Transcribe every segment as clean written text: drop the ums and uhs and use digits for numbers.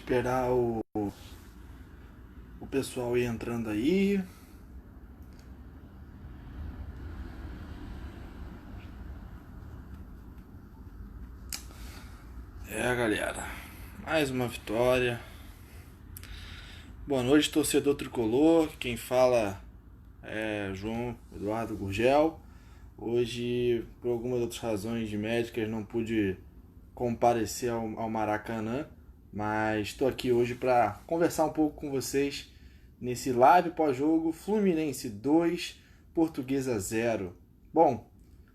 Esperar o pessoal ir entrando aí. Galera. Mais uma vitória. Boa noite, torcedor tricolor. Quem fala é João Eduardo Gurgel. Hoje, por algumas outras razões médicas, não pude comparecer ao Maracanã, mas estou aqui hoje para conversar um pouco com vocês nesse live pós-jogo Fluminense 2, Portuguesa 0. Bom,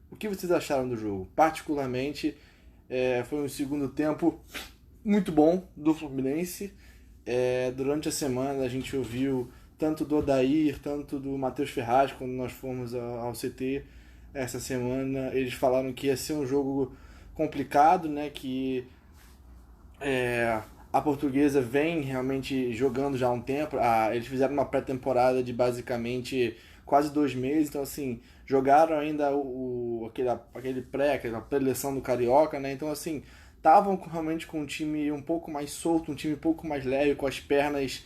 o que vocês acharam do jogo? Particularmente, foi um segundo tempo muito bom do Fluminense. Durante a semana a gente ouviu tanto do Odair, tanto do Matheus Ferraz, quando nós fomos ao CT essa semana. Eles falaram que ia ser um jogo complicado, né? Que a Portuguesa vem realmente jogando já há um tempo. Eles fizeram uma pré-temporada de basicamente quase 2 meses, então assim, jogaram ainda aquela pré-eleição do Carioca, né? Então assim, estavam realmente com um time um pouco mais solto, um time um pouco mais leve, com as pernas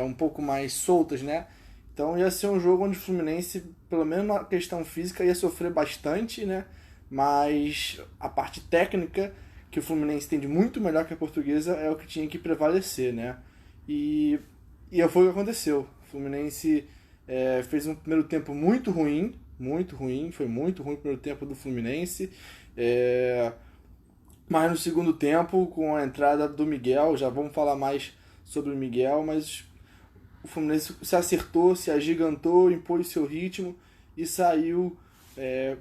um pouco mais soltas, né? Então ia ser um jogo onde o Fluminense, pelo menos na questão física, ia sofrer bastante, né? Mas a parte técnica, que o Fluminense entende muito melhor que a Portuguesa, é o que tinha que prevalecer, né? E foi o que aconteceu. O Fluminense fez um primeiro tempo muito ruim, foi muito ruim o primeiro tempo do Fluminense. Mas no segundo tempo, com a entrada do Miguel, já vamos falar mais sobre o Miguel, mas o Fluminense se acertou, se agigantou, impôs seu ritmo e saiu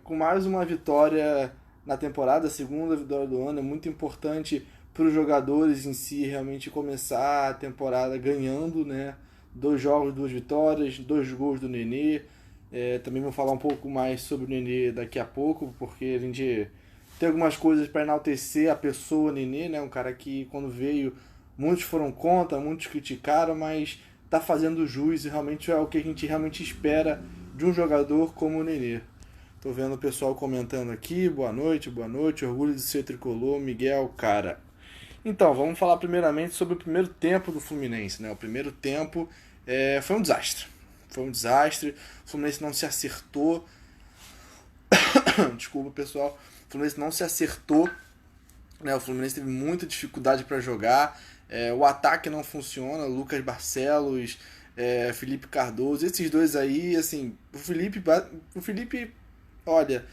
com mais uma vitória na temporada, a segunda vitória do ano. É muito importante para os jogadores em si realmente começar a temporada ganhando, né? 2 jogos, 2 vitórias, 2 gols do Nenê. Também vou falar um pouco mais sobre o Nenê daqui a pouco, porque a gente tem algumas coisas para enaltecer a pessoa Nenê, né? Um cara que quando veio muitos foram contra, muitos criticaram, mas tá fazendo jus e realmente é o que a gente realmente espera de um jogador como o Nenê. Tô vendo o pessoal comentando aqui, boa noite, orgulho de ser tricolor, Miguel, cara. Então, vamos falar primeiramente sobre o primeiro tempo do Fluminense, né? O primeiro tempo foi um desastre. Foi um desastre, o Fluminense não se acertou. Desculpa, pessoal. O Fluminense não se acertou, né? O Fluminense teve muita dificuldade para jogar. O ataque não funciona. Lucas Barcelos, Felipe Cardoso, esses dois aí, assim, o Felipe, olha,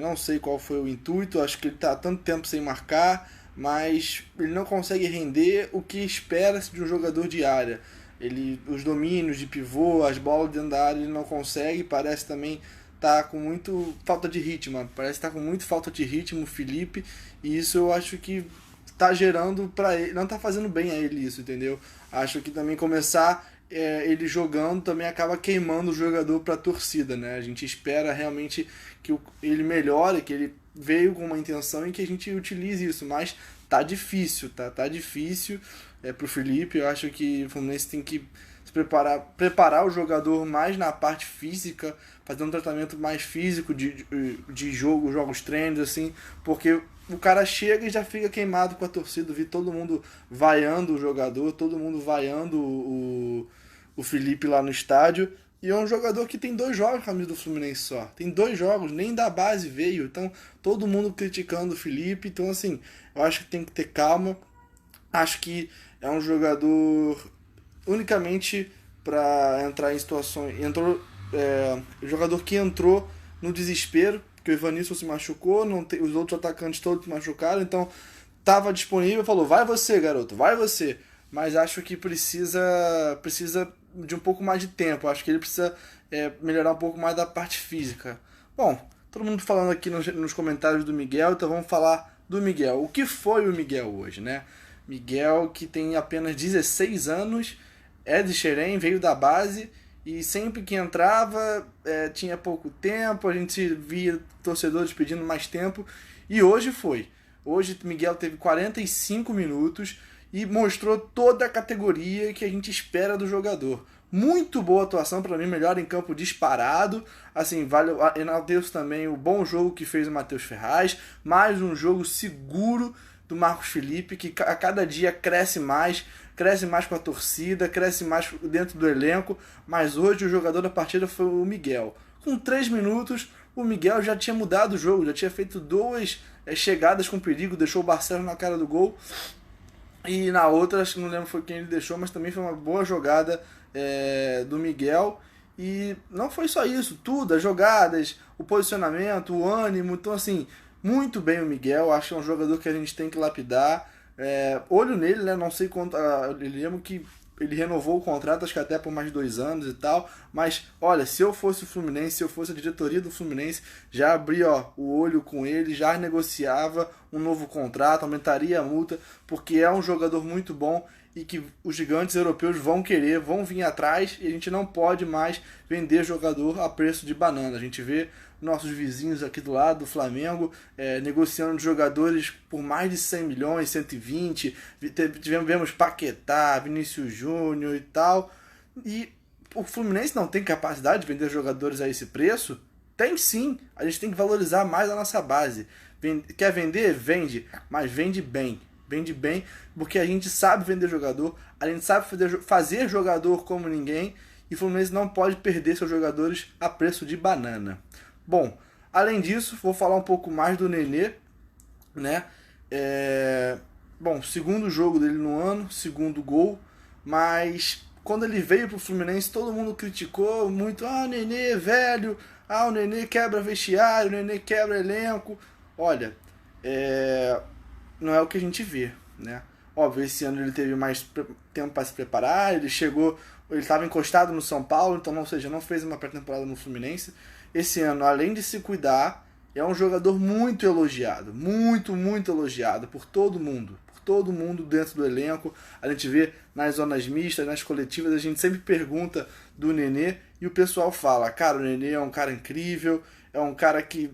não sei qual foi o intuito. Acho que ele tá há tanto tempo sem marcar, mas ele não consegue render o que espera-se de um jogador de área. Os domínios de pivô, as bolas dentro da área, ele não consegue. Parece também tá com muito falta de ritmo. Parece que tá com muito falta de ritmo o Felipe. E isso eu acho que tá gerando pra ele. Não tá fazendo bem a ele isso, entendeu? Acho que também começar ele jogando também acaba queimando o jogador pra torcida, né? A gente espera realmente que ele melhore, que ele veio com uma intenção e que a gente utilize isso. Mas tá difícil, tá difícil pro Felipe. Eu acho que o Fluminense tem que se preparar o jogador mais na parte física, fazer um tratamento mais físico de jogo, jogos treinos, assim, porque o cara chega e já fica queimado com a torcida. Vi todo mundo vaiando o jogador, todo mundo vaiando o Felipe lá no estádio. E é um jogador que tem 2 jogos com a camisa do Fluminense só. Tem 2 jogos, nem da base veio. Então, todo mundo criticando o Felipe. Então, assim, eu acho que tem que ter calma. Acho que é um jogador unicamente para entrar em situações. Jogador que entrou no desespero, porque o Evanilson se machucou, os outros atacantes todos se machucaram, então estava disponível, falou: vai você, garoto, vai você. Mas acho que precisa de um pouco mais de tempo. Acho que ele precisa melhorar um pouco mais da parte física. Bom, todo mundo falando aqui nos comentários do Miguel, então vamos falar do Miguel. O que foi o Miguel hoje, né? Miguel, que tem apenas 16 anos, é de Xerém, veio da base e sempre que entrava tinha pouco tempo, a gente via torcedores pedindo mais tempo e hoje foi. Hoje Miguel teve 45 minutos e mostrou toda a categoria que a gente espera do jogador. Muito boa atuação, para mim, melhor em campo disparado. Assim, vale enalteço também o bom jogo que fez o Matheus Ferraz, mais um jogo seguro do Marcos Felipe, que a cada dia cresce mais com a torcida, cresce mais dentro do elenco, mas hoje o jogador da partida foi o Miguel. Com 3 minutos, o Miguel já tinha mudado o jogo, já tinha feito 2 chegadas com perigo, deixou o Barcelos na cara do gol. E na outra, acho que não lembro foi quem ele deixou, mas também foi uma boa jogada do Miguel. E não foi só isso, tudo, as jogadas, o posicionamento, o ânimo. Então, assim, muito bem o Miguel. Acho que é um jogador que a gente tem que lapidar. Olho nele, né? Não sei quanto. Eu lembro que ele renovou o contrato, acho que até por mais 2 anos e tal. Mas, olha, se eu fosse o Fluminense, se eu fosse a diretoria do Fluminense, já abria o olho com ele, já negociava um novo contrato, aumentaria a multa, porque é um jogador muito bom e que os gigantes europeus vão querer, vão vir atrás, e a gente não pode mais vender jogador a preço de banana. A gente vê nossos vizinhos aqui do lado, do Flamengo, negociando jogadores por mais de 100 milhões, 120, tivemos Paquetá, Vinícius Júnior e tal, e o Fluminense não tem capacidade de vender jogadores a esse preço? Tem sim, a gente tem que valorizar mais a nossa base. Quer vender? Vende, mas vende bem. Vende bem, porque a gente sabe vender jogador, a gente sabe fazer jogador como ninguém, e o Fluminense não pode perder seus jogadores a preço de banana. Bom, além disso, vou falar um pouco mais do Nenê, né? Bom, segundo jogo dele no ano, segundo gol, mas quando ele veio pro Fluminense, todo mundo criticou muito, o Nenê é velho, o Nenê quebra vestiário, o Nenê quebra elenco. Olha, não é o que a gente vê, né? Óbvio, esse ano ele teve mais tempo para se preparar, ele estava encostado no São Paulo, então, ou seja, não fez uma pré-temporada no Fluminense. Esse ano, além de se cuidar, é um jogador muito elogiado, muito, muito elogiado por todo mundo dentro do elenco. A gente vê nas zonas mistas, nas coletivas, a gente sempre pergunta do Nenê e o pessoal fala, cara, o Nenê é um cara incrível, é um cara que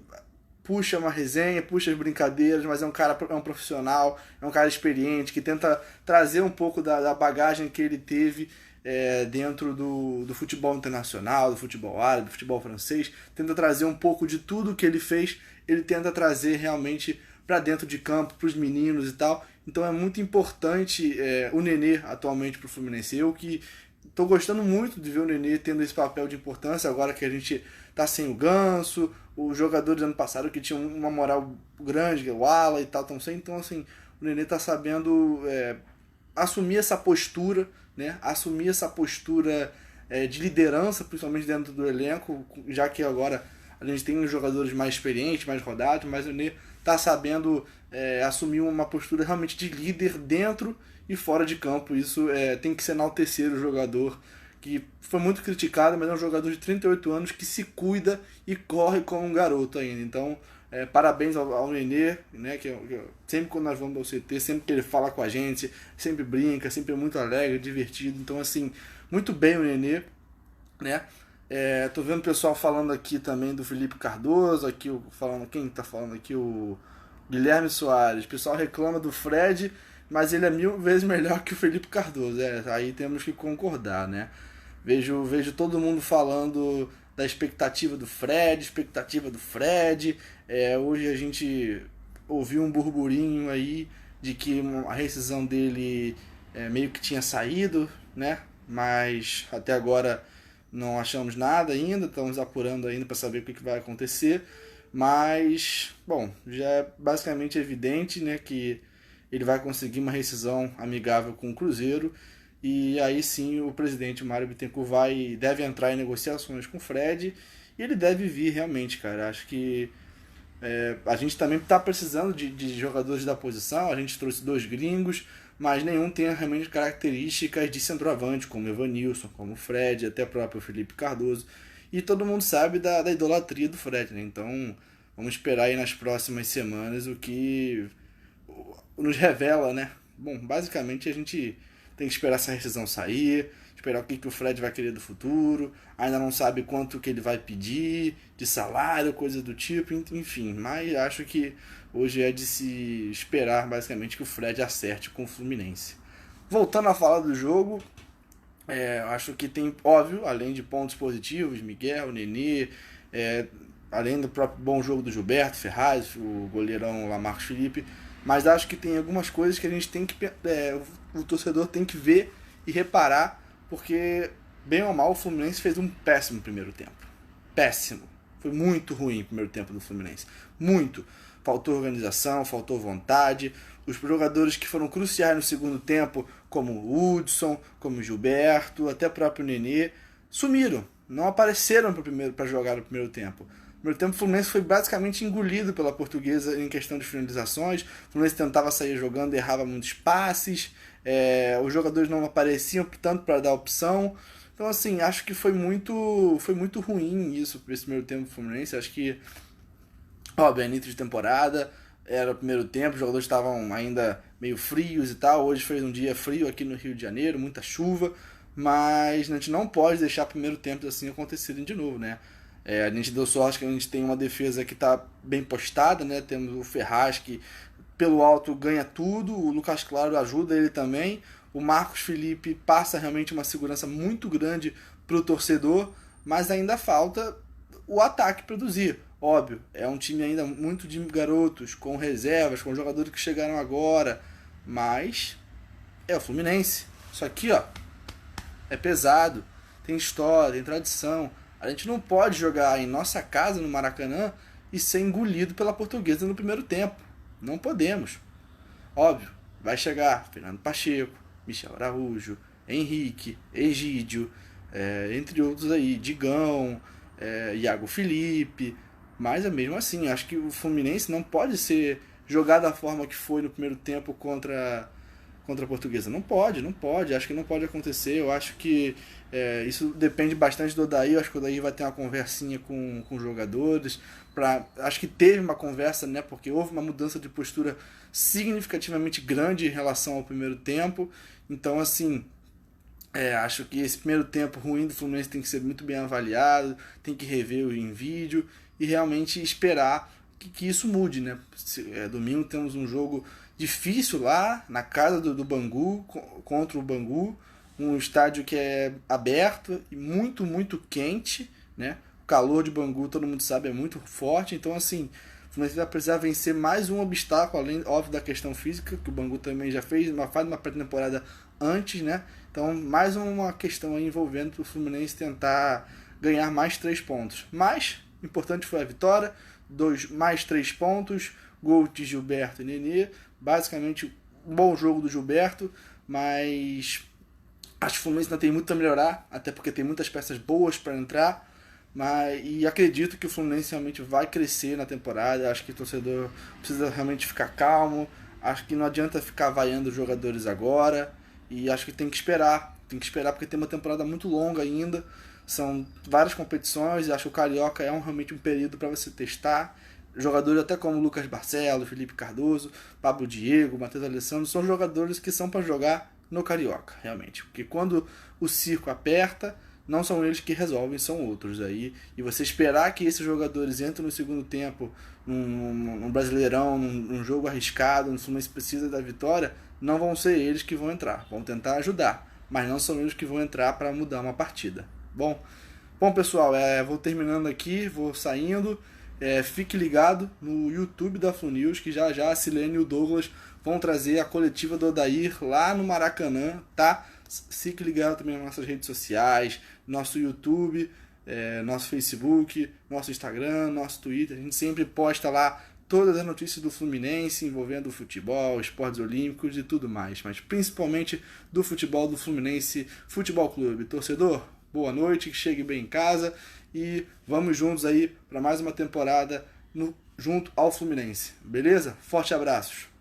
puxa uma resenha, puxa as brincadeiras, mas é um profissional, é um cara experiente, que tenta trazer um pouco da bagagem que ele teve dentro do futebol internacional, do futebol árabe, do futebol francês, tenta trazer um pouco de tudo que ele fez, ele tenta trazer realmente para dentro de campo, para os meninos e tal. Então é muito importante o Nenê atualmente para o Fluminense. Eu que estou gostando muito de ver o Nenê tendo esse papel de importância, agora que a gente tá sem o Ganso, os jogadores do ano passado que tinham uma moral grande, o Ala e tal, estão sem. Então, assim, o Nenê tá sabendo assumir essa postura, né? Assumir essa postura de liderança, principalmente dentro do elenco, já que agora a gente tem os jogadores mais experientes, mais rodados, mas o Nenê tá sabendo assumir uma postura realmente de líder dentro e fora de campo. Isso tem que se enaltecer o jogador, que foi muito criticado, mas é um jogador de 38 anos que se cuida e corre como um garoto ainda. Então, parabéns ao Nenê, né, que sempre quando nós vamos ao CT, sempre que ele fala com a gente, sempre brinca, sempre é muito alegre, divertido. Então, assim, muito bem o Nenê, né? Tô vendo o pessoal falando aqui também do Felipe Cardoso, aqui quem tá falando aqui? O Guilherme Soares. O pessoal reclama do Fred, mas ele é 1000 vezes melhor que o Felipe Cardoso. Aí temos que concordar, né? Vejo todo mundo falando da expectativa do Fred. Hoje a gente ouviu um burburinho aí de que a rescisão dele meio que tinha saído, né? Mas até agora não achamos nada ainda, estamos apurando ainda para saber o que vai acontecer. Mas, bom, já é basicamente evidente, né, que ele vai conseguir uma rescisão amigável com o Cruzeiro, e aí sim o presidente Mário Bittencourt deve entrar em negociações com o Fred, e ele deve vir realmente, cara. Acho que a gente também está precisando de jogadores da posição. A gente trouxe 2 gringos, mas nenhum tem realmente características de centroavante, como o Evanilson, como o Fred, até o próprio Felipe Cardoso. E todo mundo sabe da idolatria do Fred, né? Então vamos esperar aí nas próximas semanas o que nos revela, né? Bom, basicamente a gente tem que esperar essa rescisão sair, esperar o que o Fred vai querer do futuro, ainda não sabe quanto que ele vai pedir de salário, coisa do tipo, enfim. Mas acho que hoje é de se esperar basicamente que o Fred acerte com o Fluminense. Voltando a falar do jogo, acho que tem, óbvio, além de pontos positivos, Miguel, Nenê, além do próprio bom jogo do Gilberto Ferraz, o goleirão lá, Marcos Felipe, mas acho que tem algumas coisas que a gente tem que, o torcedor tem que ver e reparar, porque, bem ou mal, o Fluminense fez um péssimo primeiro tempo. Péssimo. Foi muito ruim o primeiro tempo do Fluminense. Muito. Faltou organização, faltou vontade. Os jogadores que foram cruciais no segundo tempo, como o Hudson, como o Gilberto, até o próprio Nenê, sumiram. Não apareceram para jogar no primeiro tempo. No primeiro tempo o Fluminense foi basicamente engolido pela Portuguesa em questão de finalizações. O Fluminense tentava sair jogando, errava muitos passes. Os jogadores não apareciam tanto para dar opção. Então, assim, acho que foi muito ruim isso para esse primeiro tempo do Fluminense. Acho que, óbvio, é início de temporada, era o primeiro tempo, os jogadores estavam ainda meio frios e tal. Hoje foi um dia frio aqui no Rio de Janeiro, muita chuva, mas a gente não pode deixar o primeiro tempo assim acontecerem de novo, né? A gente deu sorte que a gente tem uma defesa que está bem postada, né? Temos o Ferraz que pelo alto ganha tudo, o Lucas Claro ajuda ele também, o Marcos Felipe passa realmente uma segurança muito grande para o torcedor, mas ainda falta o ataque produzir. Óbvio, é um time ainda muito de garotos, com reservas, com jogadores que chegaram agora, mas é o Fluminense. Isso aqui, ó, é pesado, tem história, tem tradição. A gente não pode jogar em nossa casa, no Maracanã, e ser engolido pela Portuguesa no primeiro tempo. Não podemos. Óbvio, vai chegar Fernando Pacheco, Michel Araújo, Henrique, Egídio, entre outros aí, Digão, Iago Felipe, mas é mesmo assim, acho que o Fluminense não pode ser jogado da forma que foi no primeiro tempo contra a Portuguesa. Não pode, acho que não pode acontecer. Eu acho que isso depende bastante do Odair. Eu acho que o Odair vai ter uma conversinha com os jogadores. Acho que teve uma conversa, né, porque houve uma mudança de postura significativamente grande em relação ao primeiro tempo. Então, assim, acho que esse primeiro tempo ruim do Fluminense tem que ser muito bem avaliado, tem que rever em vídeo e realmente esperar que isso mude, né? Domingo temos um jogo difícil lá na casa do Bangu, contra o Bangu, um estádio que é aberto e muito, muito quente, né? O calor de Bangu, todo mundo sabe, é muito forte, então assim, o Fluminense vai precisar vencer mais um obstáculo, além, óbvio, da questão física, que o Bangu também já faz uma pré-temporada antes, né? Então, mais uma questão aí envolvendo o Fluminense tentar ganhar mais 3 pontos. Mas, o importante foi a vitória, mais 3 pontos, gol de Gilberto e Nenê, basicamente um bom jogo do Gilberto, mas acho que o Fluminense ainda tem muito a melhorar, até porque tem muitas peças boas para entrar, e acredito que o Fluminense realmente vai crescer na temporada. Acho que o torcedor precisa realmente ficar calmo, acho que não adianta ficar vaiando os jogadores agora, e acho que tem que esperar porque tem uma temporada muito longa ainda, são várias competições, e acho que o Carioca é realmente um período para você testar. Jogadores até como Lucas Barcelos, Felipe Cardoso, Pablo Diego, Matheus Alessandro, são jogadores que são para jogar no Carioca, realmente. Porque quando o circo aperta, não são eles que resolvem, são outros aí. E você esperar que esses jogadores entrem no segundo tempo, num Brasileirão, num jogo arriscado, no Fluminense precisa da vitória, não vão ser eles que vão entrar. Vão tentar ajudar, mas não são eles que vão entrar para mudar uma partida. Bom, pessoal, vou terminando aqui, vou saindo. Fique ligado no YouTube da FluNews, que já a Silene e o Douglas vão trazer a coletiva do Odair lá no Maracanã, tá? Fique ligado também nas nossas redes sociais, nosso YouTube, nosso Facebook, nosso Instagram, nosso Twitter. A gente sempre posta lá todas as notícias do Fluminense envolvendo o futebol, esportes olímpicos e tudo mais, mas principalmente do futebol do Fluminense Futebol Clube. Torcedor, boa noite, que chegue bem em casa e vamos juntos aí para mais uma temporada junto ao Fluminense. Beleza? Forte abraços!